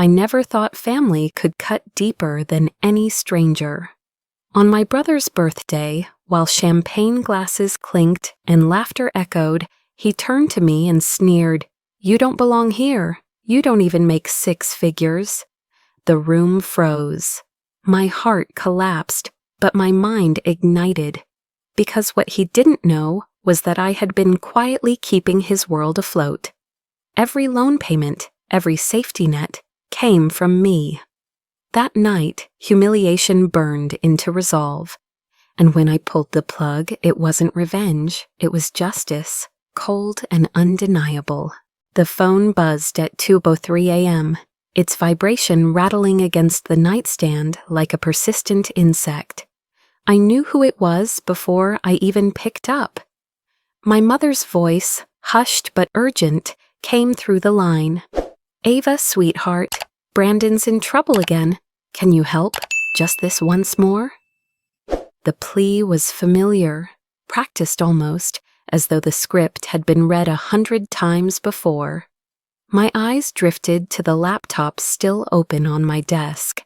I never thought family could cut deeper than any stranger. On my brother's birthday, while champagne glasses clinked and laughter echoed, he turned to me and sneered, "You don't belong here. You don't even make 6 figures." The room froze. My heart collapsed, but my mind ignited, because what he didn't know was that I had been quietly keeping his world afloat. Every loan payment, every safety net, came from me. That night, humiliation burned into resolve. And when I pulled the plug, it wasn't revenge, it was justice, cold and undeniable. The phone buzzed at 2:03 a.m., its vibration rattling against the nightstand like a persistent insect. I knew who it was before I even picked up. My mother's voice, hushed but urgent, came through the line. "Ava, sweetheart, Brandon's in trouble again. Can you help? Just this once more?" The plea was familiar, practiced almost, as though the script had been read 100 times before. My eyes drifted to the laptop still open on my desk.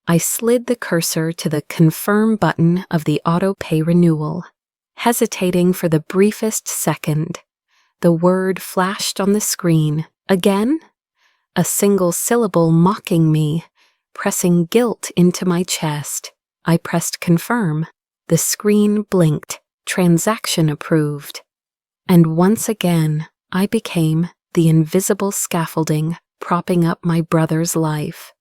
I slid the cursor to the confirm button of the auto-pay renewal, hesitating for the briefest second. The word flashed on the screen. Again? A single syllable mocking me, pressing guilt into my chest. I pressed confirm. The screen blinked. Transaction approved. And once again, I became the invisible scaffolding propping up my brother's life.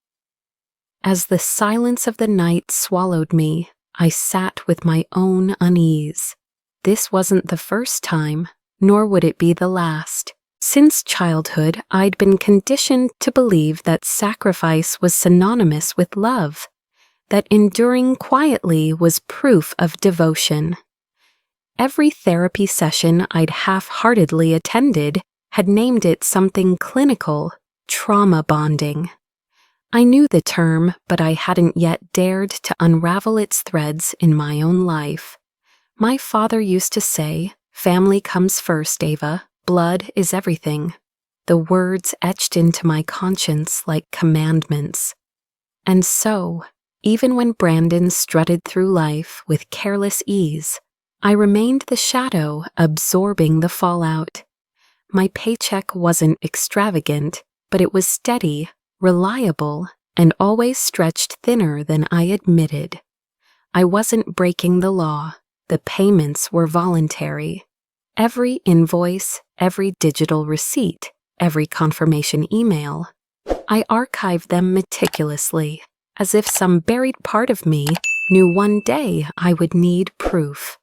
As the silence of the night swallowed me, I sat with my own unease. This wasn't the first time, nor would it be the last. Since childhood, I'd been conditioned to believe that sacrifice was synonymous with love, that enduring quietly was proof of devotion. Every therapy session I'd half-heartedly attended had named it something clinical, trauma bonding. I knew the term, but I hadn't yet dared to unravel its threads in my own life. My father used to say, "Family comes first, Ava. Blood is everything." The words etched into my conscience like commandments. And so, even when Brandon strutted through life with careless ease, I remained the shadow absorbing the fallout. My paycheck wasn't extravagant, but it was steady, reliable, and always stretched thinner than I admitted. I wasn't breaking the law. The payments were voluntary. Every invoice, every digital receipt, every confirmation email, I archived them meticulously, as if some buried part of me knew one day I would need proof.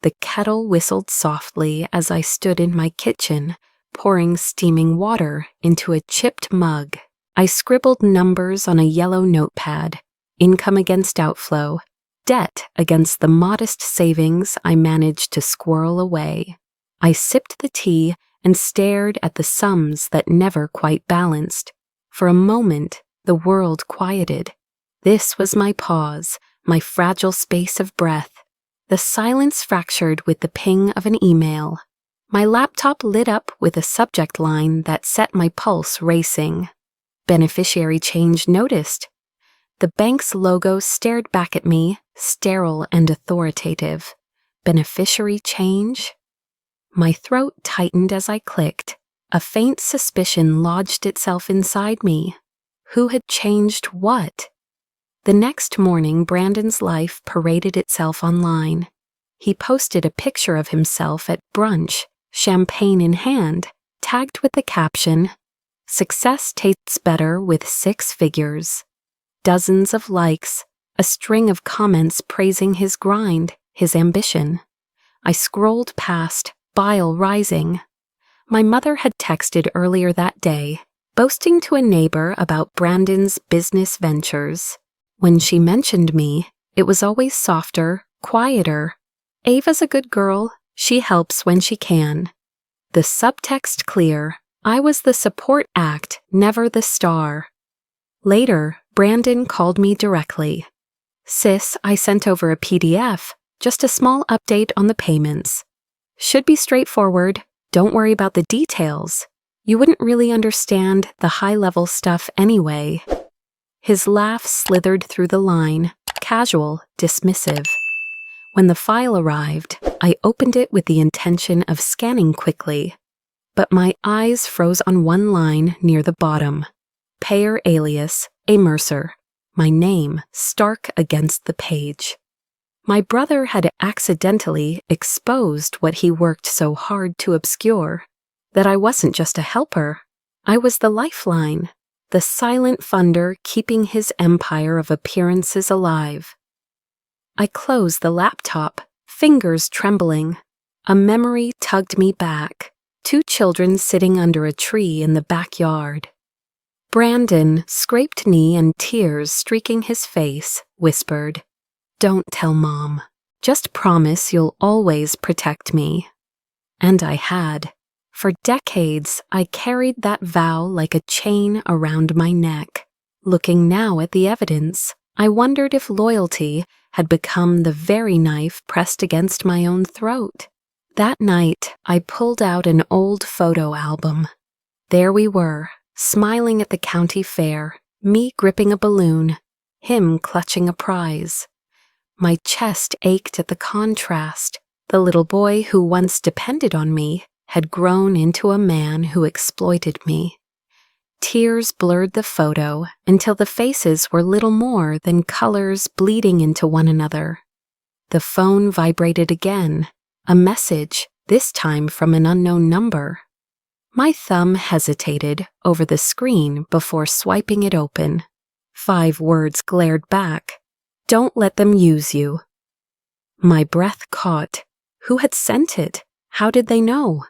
The kettle whistled softly as I stood in my kitchen, pouring steaming water into a chipped mug. I scribbled numbers on a yellow notepad, income against outflow, debt against the modest savings I managed to squirrel away. I sipped the tea and stared at the sums that never quite balanced. For a moment, the world quieted. This was my pause, my fragile space of breath. The silence fractured with the ping of an email. My laptop lit up with a subject line that set my pulse racing. Beneficiary change noticed. The bank's logo stared back at me, sterile and authoritative. Beneficiary change? My throat tightened as I clicked. A faint suspicion lodged itself inside me. Who had changed what? The next morning, Brandon's life paraded itself online. He posted a picture of himself at brunch, champagne in hand, tagged with the caption, "Success tastes better with 6 figures." Dozens of likes, a string of comments praising his grind, his ambition. I scrolled past, bile rising. My mother had texted earlier that day, boasting to a neighbor about Brandon's business ventures. When she mentioned me, it was always softer, quieter. "Ava's a good girl. She helps when she can." The subtext clear. I was the support act, never the star. Later, Brandon called me directly. "Sis, I sent over a PDF, just a small update on the payments. Should be straightforward. Don't worry about the details." You wouldn't really understand the high-level stuff anyway. His laugh slithered through the line, casual, dismissive. When the file arrived, I opened it with the intention of scanning quickly, but my eyes froze on one line near the bottom. Payer alias, A. Mercer. My name stark against the page. My brother had accidentally exposed what he worked so hard to obscure. That I wasn't just a helper. I was the lifeline, the silent funder keeping his empire of appearances alive. I closed the laptop, fingers trembling. A memory tugged me back. 2 children sitting under a tree in the backyard. Brandon, scraped knee and tears streaking his face, whispered, "Don't tell Mom. Just promise you'll always protect me." And I had. For decades, I carried that vow like a chain around my neck. Looking now at the evidence, I wondered if loyalty had become the very knife pressed against my own throat. That night, I pulled out an old photo album. There we were, smiling at the county fair, me gripping a balloon, him clutching a prize. My chest ached at the contrast. The little boy who once depended on me had grown into a man who exploited me. Tears blurred the photo until the faces were little more than colors bleeding into one another. The phone vibrated again, a message, this time from an unknown number. My thumb hesitated over the screen before swiping it open. 5 words glared back. "Don't let them use you." My breath caught. Who had sent it? How did they know?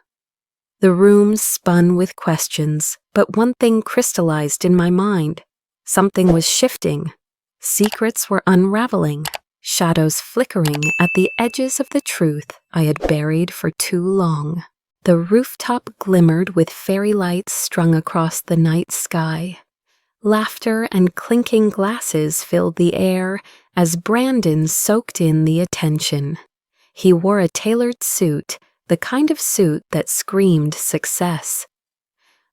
The room spun with questions, but one thing crystallized in my mind. Something was shifting. Secrets were unraveling, shadows flickering at the edges of the truth I had buried for too long. The rooftop glimmered with fairy lights strung across the night sky. Laughter and clinking glasses filled the air as Brandon soaked in the attention. He wore a tailored suit, the kind of suit that screamed success.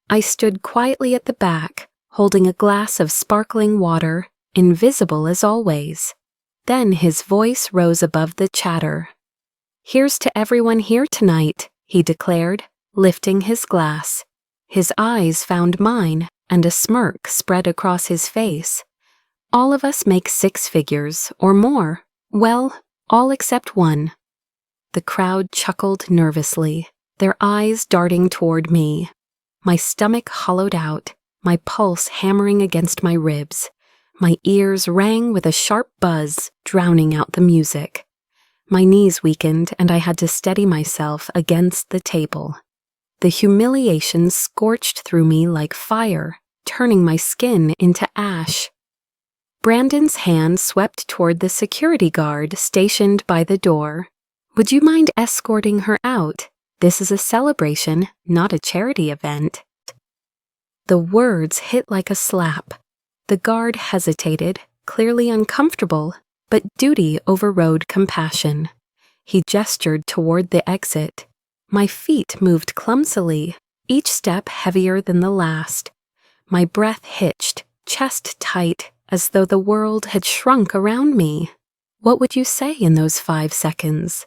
I stood quietly at the back, holding a glass of sparkling water, invisible as always. Then his voice rose above the chatter. "Here's to everyone here tonight," he declared, lifting his glass. His eyes found mine, and a smirk spread across his face. "All of us make 6 figures, or more. Well, all except one." The crowd chuckled nervously, their eyes darting toward me. My stomach hollowed out, my pulse hammering against my ribs. My ears rang with a sharp buzz, drowning out the music. My knees weakened, and I had to steady myself against the table. The humiliation scorched through me like fire, turning my skin into ash. Brandon's hand swept toward the security guard stationed by the door. "Would you mind escorting her out? This is a celebration, not a charity event." The words hit like a slap. The guard hesitated, clearly uncomfortable, but duty overrode compassion. He gestured toward the exit. My feet moved clumsily, each step heavier than the last. My breath hitched, chest tight, as though the world had shrunk around me. What would you say in those 5 seconds?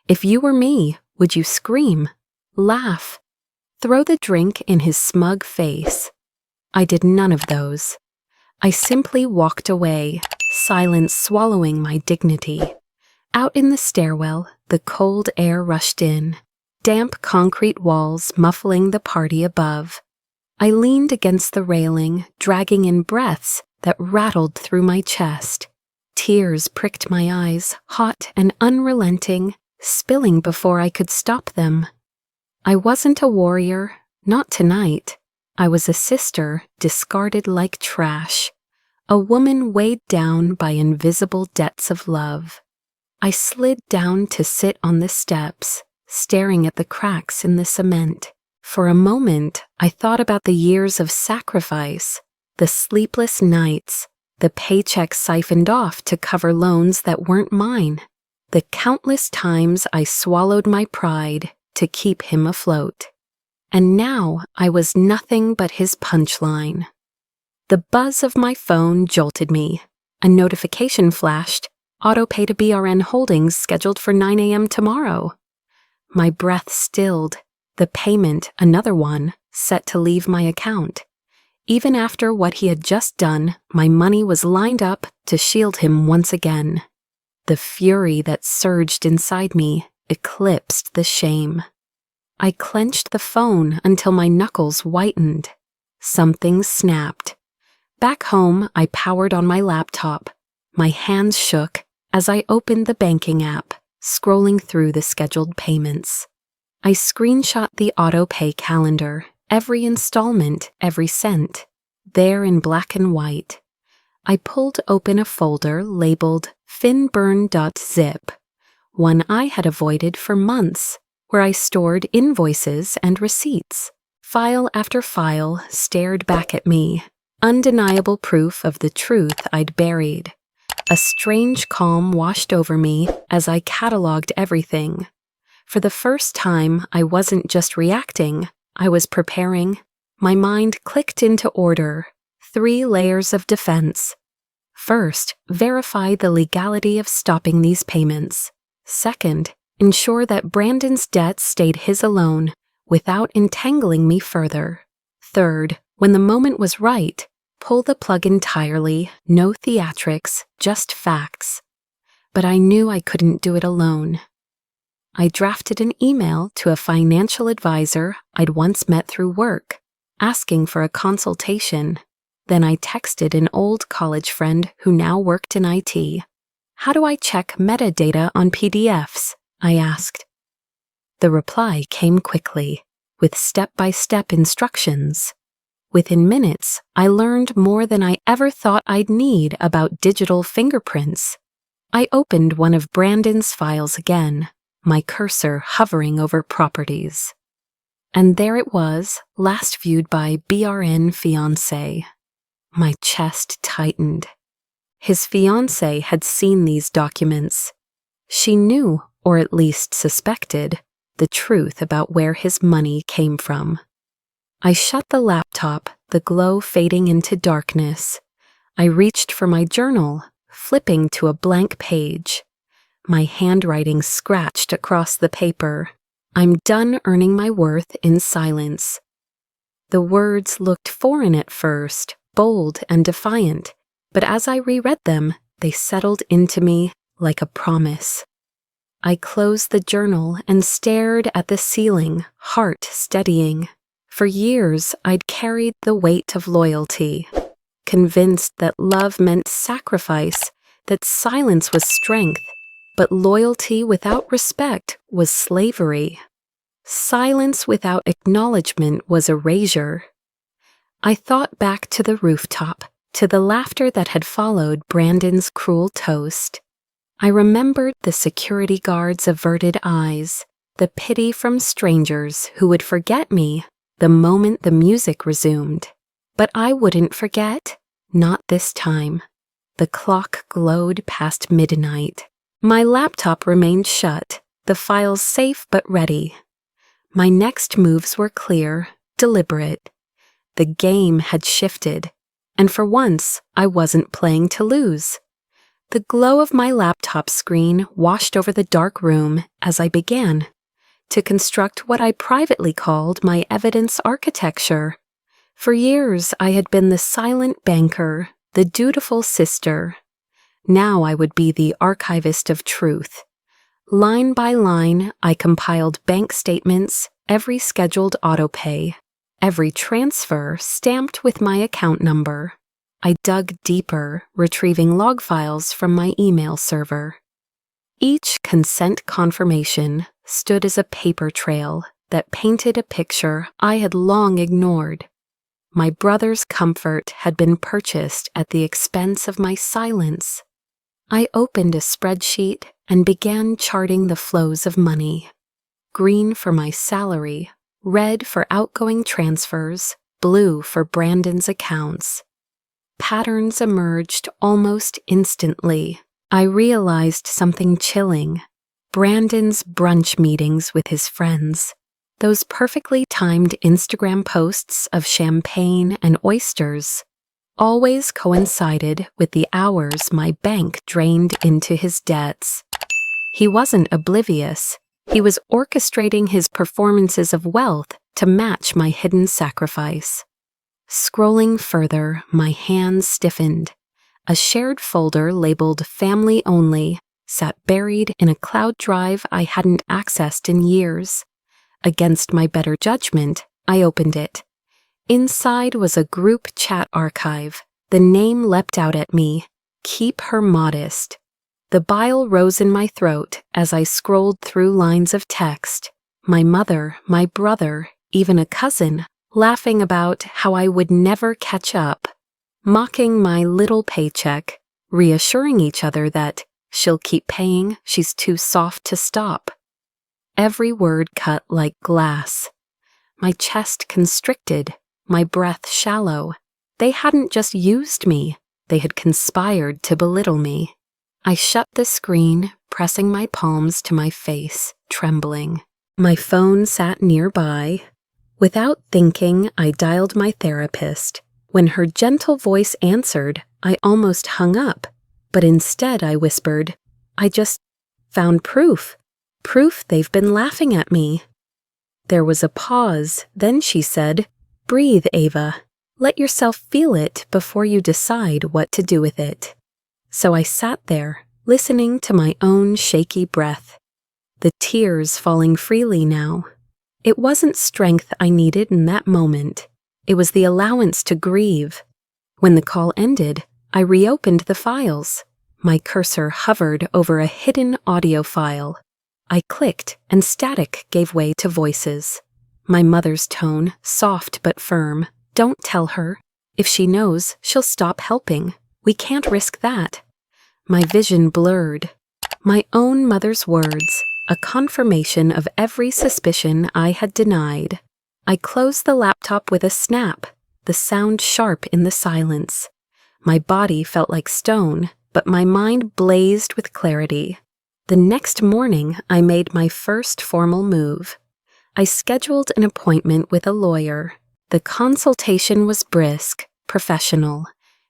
If you were me, would you scream, laugh, throw the drink in his smug face? I did none of those. I simply walked away, silence swallowing my dignity. Out in the stairwell, the cold air rushed in, damp concrete walls muffling the party above. I leaned against the railing, dragging in breaths that rattled through my chest. Tears pricked my eyes, hot and unrelenting, spilling before I could stop them. I wasn't a warrior, not tonight. I was a sister discarded like trash, a woman weighed down by invisible debts of love. I slid down to sit on the steps, staring at the cracks in the cement. For a moment, I thought about the years of sacrifice, the sleepless nights, the paychecks siphoned off to cover loans that weren't mine, the countless times I swallowed my pride to keep him afloat. and now I was nothing but his punchline. The buzz of my phone jolted me. A notification flashed, autopay to BRN Holdings scheduled for 9 a.m. tomorrow. My breath stilled, the payment, another one, set to leave my account. Even after what he had just done, my money was lined up to shield him once again. The fury that surged inside me eclipsed the shame. I clenched the phone until my knuckles whitened. Something snapped. Back home, I powered on my laptop. My hands shook as I opened the banking app, scrolling through the scheduled payments. I screenshot the auto-pay calendar, every installment, every cent, there in black and white. I pulled open a folder labeled finburn.zip, one I had avoided for months, where I stored invoices and receipts. File after file stared back at me, undeniable proof of the truth I'd buried. A strange calm washed over me as I cataloged everything. For the first time, I wasn't just reacting, I was preparing. My mind clicked into order. 3 layers of defense. First, verify the legality of stopping these payments. Second, ensure that Brandon's debt stayed his alone, without entangling me further. Third, when the moment was right, pull the plug entirely, no theatrics, just facts. But I knew I couldn't do it alone. I drafted an email to a financial advisor I'd once met through work, asking for a consultation. Then I texted an old college friend who now worked in IT. How do I check metadata on PDFs? I asked. The reply came quickly, with step-by-step instructions. Within minutes, I learned more than I ever thought I'd need about digital fingerprints. I opened one of Brandon's files again, my cursor hovering over properties. And there it was, last viewed by BRN fiancé. My chest tightened. His fiancé had seen these documents. She knew, or at least suspected, the truth about where his money came from. I shut the laptop, the glow fading into darkness. I reached for my journal, flipping to a blank page. My handwriting scratched across the paper. I'm done earning my worth in silence. The words looked foreign at first, bold and defiant, but as I reread them, they settled into me like a promise. I closed the journal and stared at the ceiling, heart steadying. For years, I'd carried the weight of loyalty, convinced that love meant sacrifice, that silence was strength, but loyalty without respect was slavery. Silence without acknowledgement was erasure. I thought back to the rooftop, to the laughter that had followed Brandon's cruel toast. I remembered the security guard's averted eyes, the pity from strangers who would forget me the moment the music resumed. But I wouldn't forget, not this time. The clock glowed past midnight. My laptop remained shut, the files safe but ready. My next moves were clear, deliberate. The game had shifted, and for once, I wasn't playing to lose. The glow of my laptop screen washed over the dark room as I began to construct what I privately called my evidence architecture. For years, I had been the silent banker, the dutiful sister. Now I would be the archivist of truth. Line by line, I compiled bank statements, every scheduled autopay, every transfer stamped with my account number. I dug deeper, retrieving log files from my email server. Each consent confirmation stood as a paper trail that painted a picture I had long ignored. My brother's comfort had been purchased at the expense of my silence. I opened a spreadsheet and began charting the flows of money. Green for my salary, red for outgoing transfers, blue for Brandon's accounts. Patterns emerged almost instantly. I realized something chilling. Brandon's brunch meetings with his friends. Those perfectly timed Instagram posts of champagne and oysters always coincided with the hours my bank drained into his debts. He wasn't oblivious. He was orchestrating his performances of wealth to match my hidden sacrifice. Scrolling further, my hands stiffened. A shared folder labeled Family Only sat buried in a cloud drive I hadn't accessed in years. Against my better judgment, I opened it. Inside was a group chat archive. The name leapt out at me. Keep her modest. The bile rose in my throat as I scrolled through lines of text. My mother, my brother, even a cousin, laughing about how I would never catch up, mocking my little paycheck, reassuring each other that she'll keep paying, she's too soft to stop. Every word cut like glass. My chest constricted, my breath shallow. They hadn't just used me, they had conspired to belittle me. I shut the screen, pressing my palms to my face, trembling. My phone sat nearby. Without thinking, I dialed my therapist. When her gentle voice answered, I almost hung up, but instead I whispered, I just found proof. Proof they've been laughing at me. There was a pause, then she said, Breathe, Ava. Let yourself feel it before you decide what to do with it. So I sat there, listening to my own shaky breath. The tears falling freely now. It wasn't strength I needed in that moment. It was the allowance to grieve. When the call ended, I reopened the files. My cursor hovered over a hidden audio file. I clicked, and static gave way to voices. My mother's tone, soft but firm. Don't tell her. If she knows, she'll stop helping. We can't risk that. My vision blurred. My own mother's words, a confirmation of every suspicion I had denied. I closed the laptop with a snap, the sound sharp in the silence. My body felt like stone, but my mind blazed with clarity. The next morning, I made my first formal move. I scheduled an appointment with a lawyer. The consultation was brisk, professional.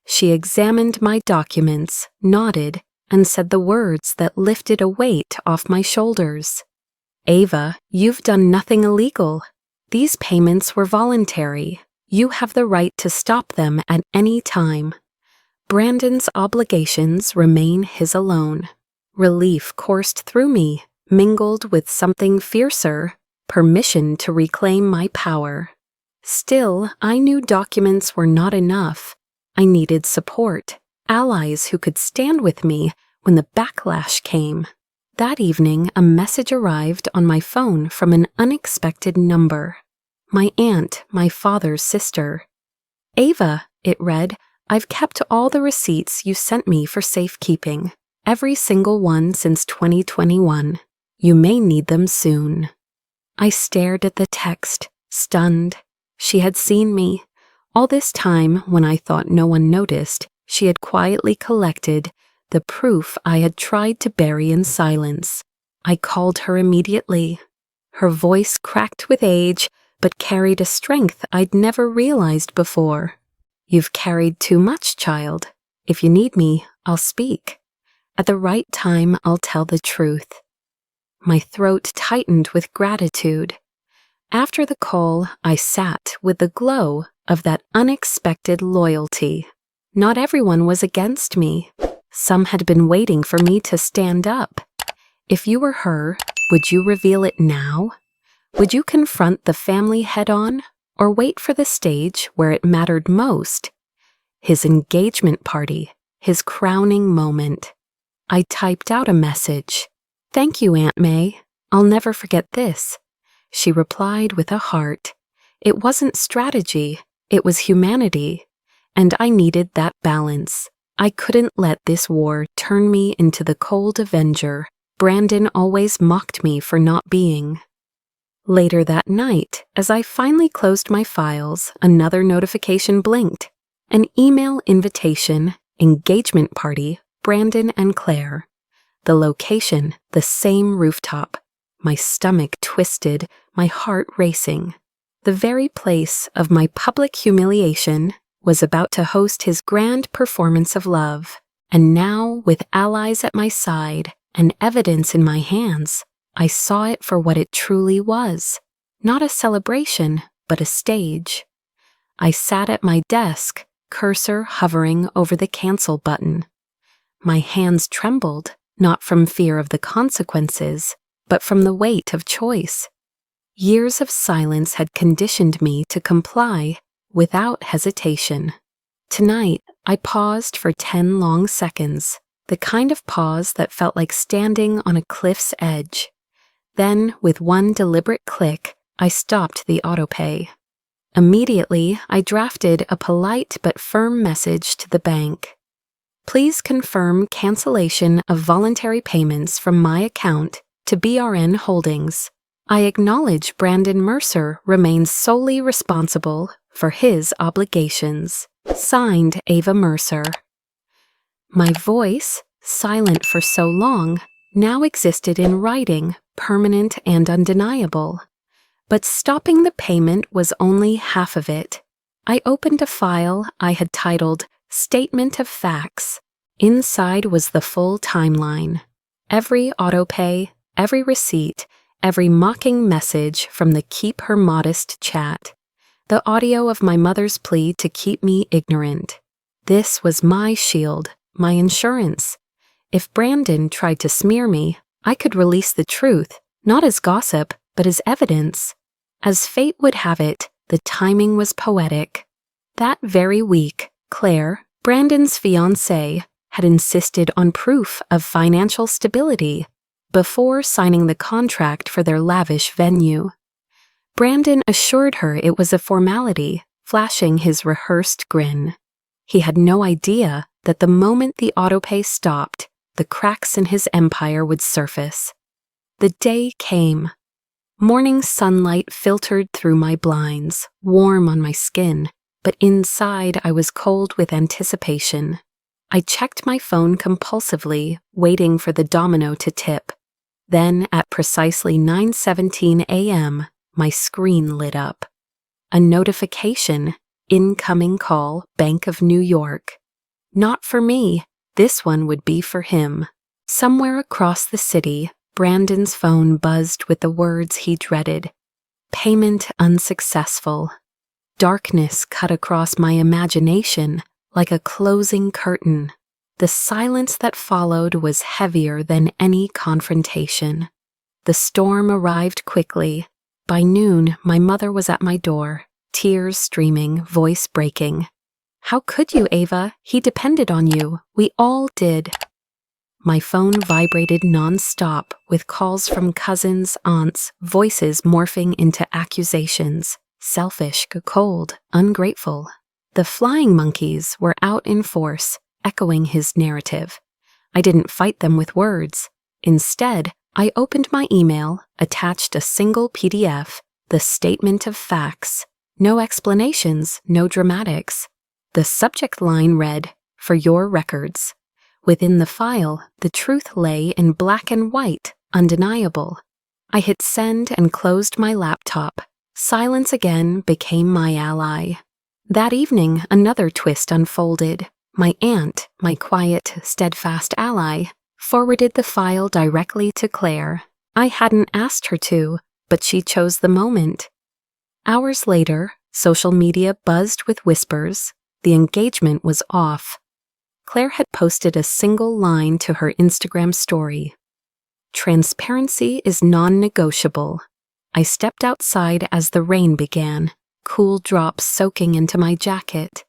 She examined my documents, nodded, and said the words that lifted a weight off my shoulders. Ava, you've done nothing illegal. These payments were voluntary. You have the right to stop them at any time. Brandon's obligations remain his alone. Relief coursed through me, mingled with something fiercer, permission to reclaim my power. Still, I knew documents were not enough. I needed support, allies who could stand with me when the backlash came. That evening, a message arrived on my phone from an unexpected number. My aunt, my father's sister. Ava, it read, I've kept all the receipts you sent me for safekeeping. Every single one since 2021. You may need them soon. I stared at the text, stunned. She had seen me. All this time, when I thought no one noticed, she had quietly collected the proof I had tried to bury in silence. I called her immediately. Her voice cracked with age, but carried a strength I'd never realized before. You've carried too much, child. If you need me, I'll speak. At the right time, I'll tell the truth. My throat tightened with gratitude. After the call, I sat with the glow of that unexpected loyalty. Not everyone was against me. Some had been waiting for me to stand up. If you were her, would you reveal it now? Would you confront the family head-on, or wait for the stage where it mattered most? His engagement party, his crowning moment. I typed out a message. Thank you, Aunt May. I'll never forget this. She replied with a heart. It wasn't strategy, it was humanity. And I needed that balance. I couldn't let this war turn me into the cold avenger Brandon always mocked me for not being. Later that night, as I finally closed my files, another notification blinked. An email invitation, engagement party, Brandon and Claire. The location, the same rooftop. my stomach twisted, my heart racing. The very place of my public humiliation was about to host his grand performance of love, and now, with allies at my side and evidence in my hands, I saw it for what it truly was. Not a celebration, but a stage. I sat at my desk, cursor hovering over the cancel button. My hands trembled, not from fear of the consequences, but from the weight of choice. Years of silence had conditioned me to comply without hesitation. Tonight, I paused for 10 long seconds, the kind of pause that felt like standing on a cliff's edge. Then, with one deliberate click, I stopped the autopay. Immediately, I drafted a polite but firm message to the bank. Please confirm cancellation of voluntary payments from my account to BRN Holdings. I acknowledge Brandon Mercer remains solely responsible for his obligations. Signed, Ava Mercer. My voice, silent for so long, now existed in writing, permanent and undeniable. But stopping the payment was only half of it. I opened a file I had titled Statement of Facts. Inside was the full timeline. Every autopay, every receipt, every mocking message from the Keep Her Modest chat. The audio of my mother's plea to keep me ignorant. This was my shield, my insurance. If Brandon tried to smear me, I could release the truth, not as gossip, but as evidence. As fate would have it, the timing was poetic. That very week, Claire, Brandon's fiancée, had insisted on proof of financial stability before signing the contract for their lavish venue. Brandon assured her it was a formality, flashing his rehearsed grin. He had no idea that the moment the autopay stopped, the cracks in his empire would surface. The day came. Morning sunlight filtered through my blinds, warm on my skin, but inside I was cold with anticipation. I checked my phone compulsively, waiting for the domino to tip. Then, at precisely 9:17 a.m., my screen lit up. A notification, incoming call, Bank of New York. Not for me, this one would be for him. Somewhere across the city, Brandon's phone buzzed with the words he dreaded. Payment unsuccessful. Darkness cut across my imagination like a closing curtain. The silence that followed was heavier than any confrontation. The storm arrived quickly. By noon, my mother was at my door, tears streaming, voice breaking. How could you, Ava? He depended on you. We all did. My phone vibrated non-stop with calls from cousins, aunts, voices morphing into accusations. Selfish, cold, ungrateful. The flying monkeys were out in force, echoing his narrative. I didn't fight them with words. Instead, I opened my email, attached a single PDF, the statement of facts. No explanations, no dramatics. The subject line read, "For your records." Within the file, the truth lay in black and white, undeniable. I hit send and closed my laptop. Silence again became my ally. That evening, another twist unfolded. My aunt, my quiet, steadfast ally, forwarded the file directly to Claire. I hadn't asked her to, but she chose the moment. Hours later, social media buzzed with whispers. The engagement was off. Claire had posted a single line to her Instagram story. Transparency is non-negotiable. I stepped outside as the rain began, cool drops soaking into my jacket.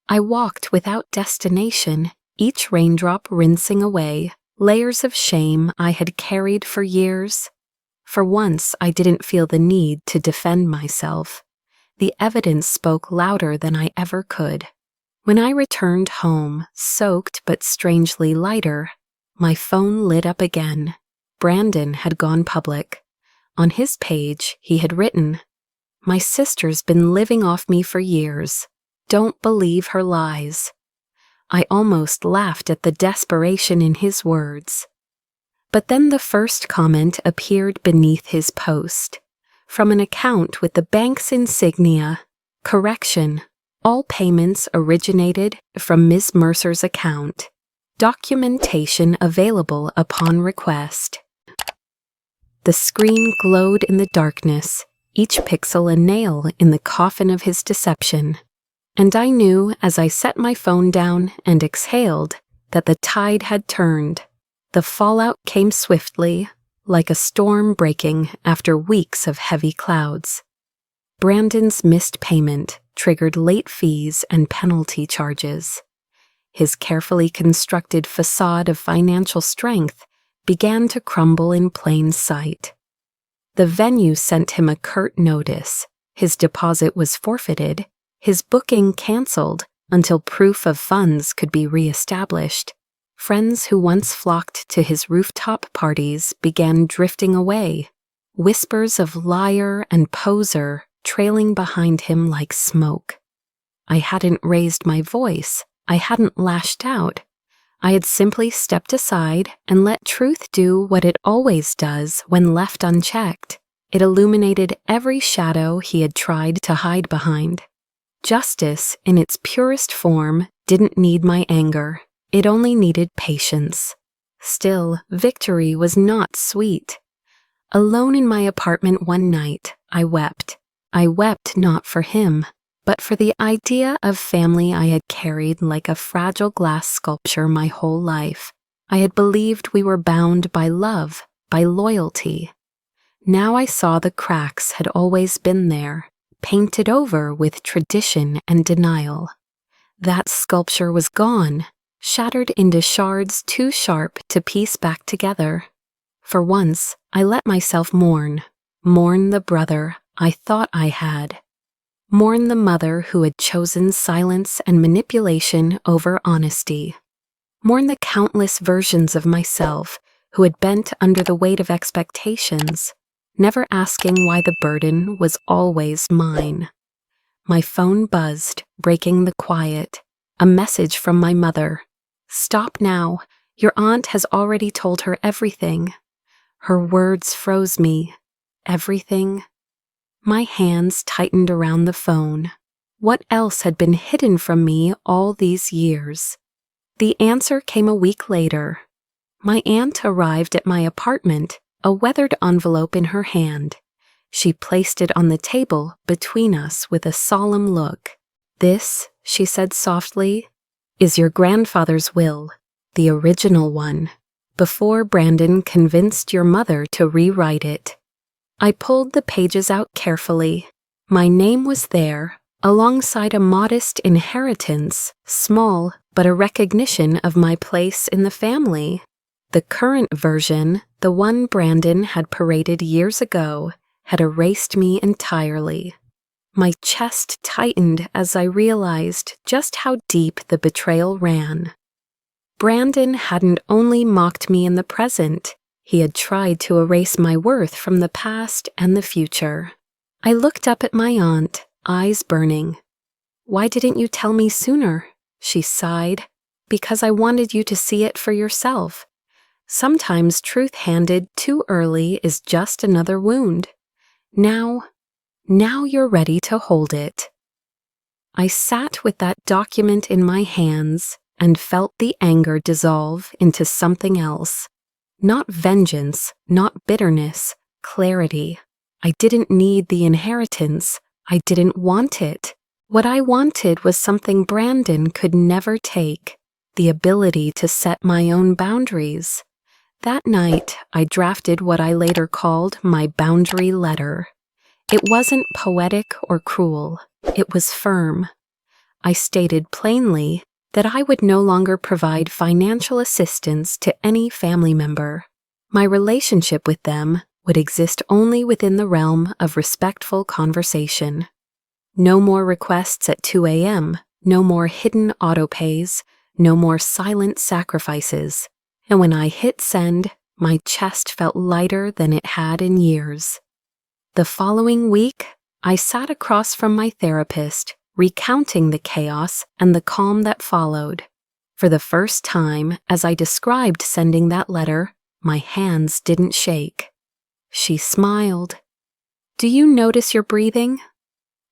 I walked without destination, each raindrop rinsing away layers of shame I had carried for years. For once, I didn't feel the need to defend myself. The evidence spoke louder than I ever could. When I returned home, soaked but strangely lighter, my phone lit up again. Brandon had gone public. On his page, he had written, "My sister's been living off me for years. Don't believe her lies." I almost laughed at the desperation in his words. But then the first comment appeared beneath his post. From an account with the bank's insignia, correction, all payments originated from Ms. Mercer's account. Documentation available upon request. The screen glowed in the darkness, each pixel a nail in the coffin of his deception. And I knew as I set my phone down and exhaled that the tide had turned. The fallout came swiftly, like a storm breaking after weeks of heavy clouds. Brandon's missed payment triggered late fees and penalty charges. His carefully constructed facade of financial strength began to crumble in plain sight. The venue sent him a curt notice. His deposit was forfeited, his booking canceled until proof of funds could be reestablished. Friends who once flocked to his rooftop parties began drifting away, whispers of liar and poser trailing behind him like smoke. I hadn't raised my voice. I hadn't lashed out. I had simply stepped aside and let truth do what it always does when left unchecked. It illuminated every shadow he had tried to hide behind. Justice, in its purest form, didn't need my anger. It only needed patience. Still, victory was not sweet. Alone in my apartment one night, I wept. I wept not for him, but for the idea of family I had carried like a fragile glass sculpture my whole life. I had believed we were bound by love, by loyalty. Now I saw the cracks had always been there, painted over with tradition and denial. That sculpture was gone, shattered into shards too sharp to piece back together. For once, I let myself mourn the brother I thought I had. Mourn the mother who had chosen silence and manipulation over honesty. Mourn the countless versions of myself who had bent under the weight of expectations, never asking why the burden was always mine. My phone buzzed, breaking the quiet. A message from my mother. "Stop now. Your aunt has already told her everything." Her words froze me. Everything. My hands tightened around the phone. What else had been hidden from me all these years? The answer came a week later. My aunt arrived at my apartment, a weathered envelope in her hand. She placed it on the table between us with a solemn look. "This," she said softly, "is your grandfather's will, the original one, before Brandon convinced your mother to rewrite it." I pulled the pages out carefully. My name was there, alongside a modest inheritance, small but a recognition of my place in the family. The current version, the one Brandon had paraded years ago, had erased me entirely. My chest tightened as I realized just how deep the betrayal ran. Brandon hadn't only mocked me in the present, he had tried to erase my worth from the past and the future. I looked up at my aunt, eyes burning. "Why didn't you tell me sooner?" she sighed. "Because I wanted you to see it for yourself. Sometimes truth handed too early is just another wound. Now you're ready to hold it." I sat with that document in my hands and felt the anger dissolve into something else. Not vengeance, not bitterness, clarity. I didn't need the inheritance. I didn't want it. What I wanted was something Brandon could never take, the ability to set my own boundaries. That night, I drafted what I later called my boundary letter. It wasn't poetic or cruel. It was firm. I stated plainly that I would no longer provide financial assistance to any family member. My relationship with them would exist only within the realm of respectful conversation. No more requests at 2 a.m., no more hidden autopays, no more silent sacrifices. And when I hit send, my chest felt lighter than it had in years. The following week, I sat across from my therapist, recounting the chaos and the calm that followed. For the first time, as I described sending that letter, My hands didn't shake. She smiled. "Do you notice your breathing?"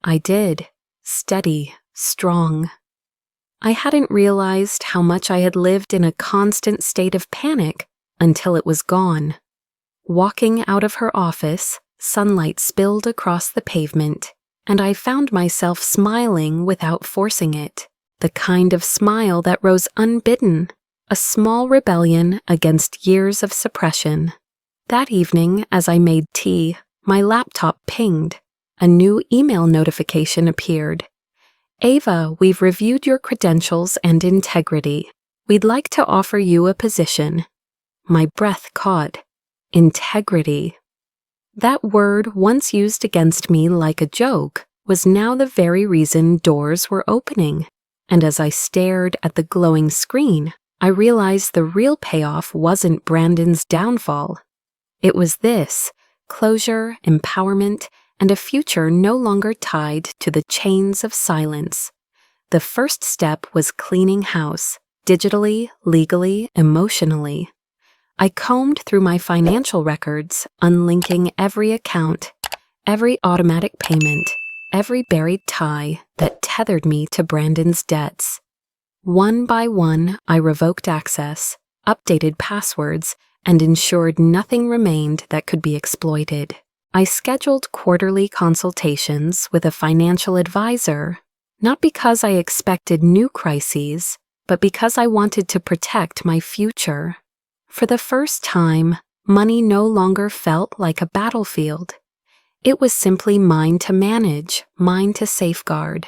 I did. Steady, strong. I hadn't realized how much I had lived in a constant state of panic until it was gone. Walking out of her office, sunlight spilled across the pavement, and I found myself smiling without forcing it. The kind of smile that rose unbidden, a small rebellion against years of suppression. That evening, as I made tea, my laptop pinged. A new email notification appeared. "Ava, we've reviewed your credentials and integrity. We'd like to offer you a position." My breath caught. Integrity. That word, once used against me like a joke, was now the very reason doors were opening. And as I stared at the glowing screen, I realized the real payoff wasn't Brandon's downfall. It was this: closure, empowerment, and a future no longer tied to the chains of silence. The first step was cleaning house, digitally, legally, emotionally. I combed through my financial records, unlinking every account, every automatic payment, every buried tie that tethered me to Brandon's debts. One by one, I revoked access, updated passwords, and ensured nothing remained that could be exploited. I scheduled quarterly consultations with a financial advisor, not because I expected new crises, but because I wanted to protect my future. For the first time, money no longer felt like a battlefield. It was simply mine to manage, mine to safeguard.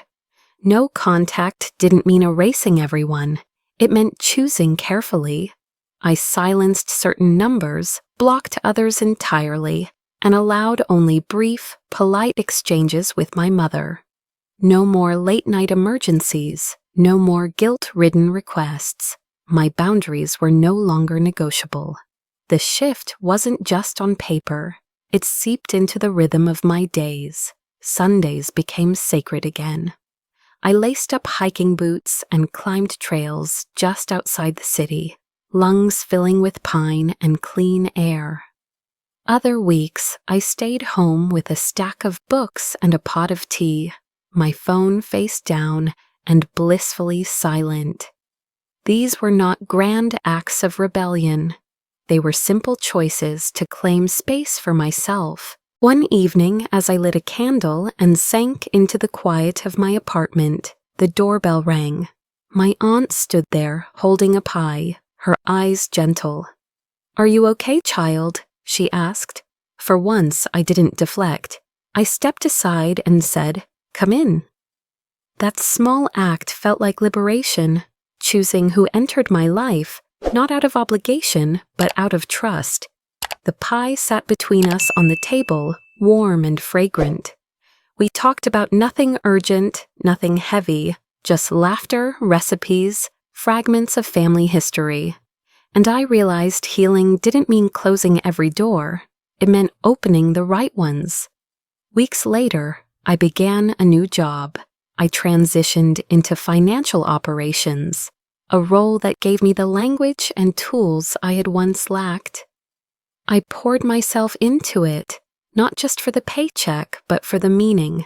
No contact didn't mean erasing everyone. It meant choosing carefully. I silenced certain numbers, blocked others entirely, and allowed only brief, polite exchanges with my mother. No more late-night emergencies, no more guilt-ridden requests. My boundaries were no longer negotiable. The shift wasn't just on paper. It seeped into the rhythm of my days. Sundays became sacred again. I laced up hiking boots and climbed trails just outside the city, lungs filling with pine and clean air. Other weeks, I stayed home with a stack of books and a pot of tea, my phone face down and blissfully silent. These were not grand acts of rebellion. They were simple choices to claim space for myself. One evening, as I lit a candle and sank into the quiet of my apartment, the doorbell rang. My aunt stood there, holding a pie, her eyes gentle. "Are you okay, child?" she asked. For once, I didn't deflect. I stepped aside and said, "Come in." That small act felt like liberation, choosing who entered my life, not out of obligation, but out of trust. The pie sat between us on the table, warm and fragrant. We talked about nothing urgent, nothing heavy, just laughter, recipes, fragments of family history. And I realized healing didn't mean closing every door. It meant opening the right ones. Weeks later, I began a new job. I transitioned into financial operations, a role that gave me the language and tools I had once lacked. I poured myself into it, not just for the paycheck, but for the meaning.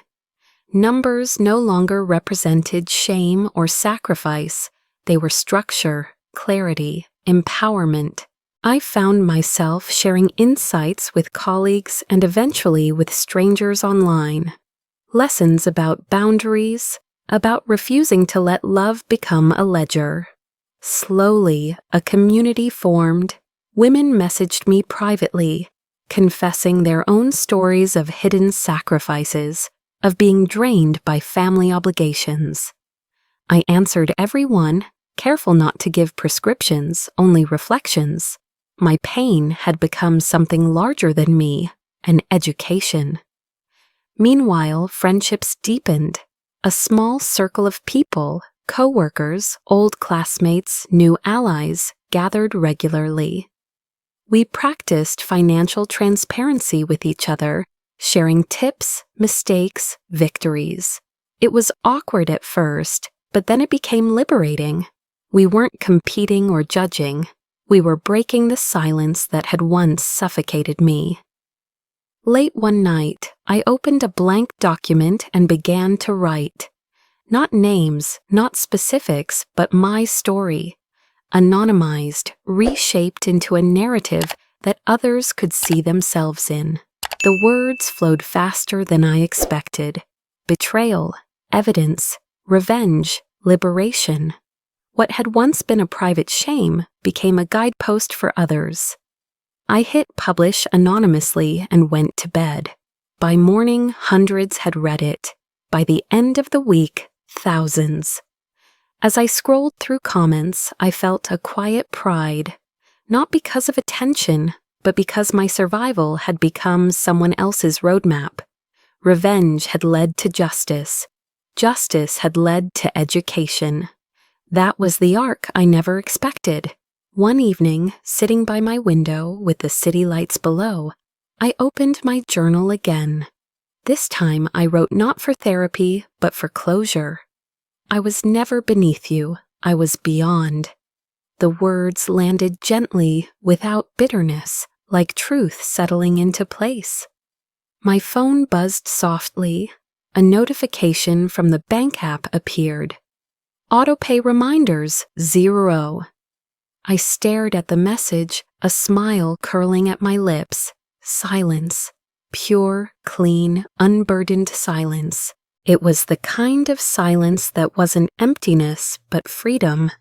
Numbers no longer represented shame or sacrifice. They were structure, clarity, empowerment. I found myself sharing insights with colleagues and eventually with strangers online. Lessons about boundaries, about refusing to let love become a ledger. Slowly, a community formed. Women messaged me privately, confessing their own stories of hidden sacrifices, of being drained by family obligations. I answered every one, careful not to give prescriptions, only reflections. My pain had become something larger than me, an education. Meanwhile, friendships deepened. A small circle of people, co-workers, old classmates, new allies, gathered regularly. We practiced financial transparency with each other, sharing tips, mistakes, victories. It was awkward at first, but then it became liberating. We weren't competing or judging. We were breaking the silence that had once suffocated me. Late one night, I opened a blank document and began to write. Not names, not specifics, but my story. Anonymized, reshaped into a narrative that others could see themselves in. The words flowed faster than I expected. Betrayal, evidence, revenge, liberation. What had once been a private shame became a guidepost for others. I hit publish anonymously and went to bed. By morning, hundreds had read it. By the end of the week, thousands. As I scrolled through comments, I felt a quiet pride, not because of attention, but because my survival had become someone else's roadmap. Revenge had led to justice. Justice had led to education. That was the arc I never expected. One evening, sitting by my window with the city lights below, I opened my journal again. This time I wrote not for therapy, but for closure. I was never beneath you, I was beyond. The words landed gently, without bitterness, like truth settling into place. My phone buzzed softly. A notification from the bank app appeared. Autopay reminders, 0. I stared at the message, a smile curling at my lips. Silence. Pure, clean, unburdened silence. It was the kind of silence that wasn't emptiness, but freedom.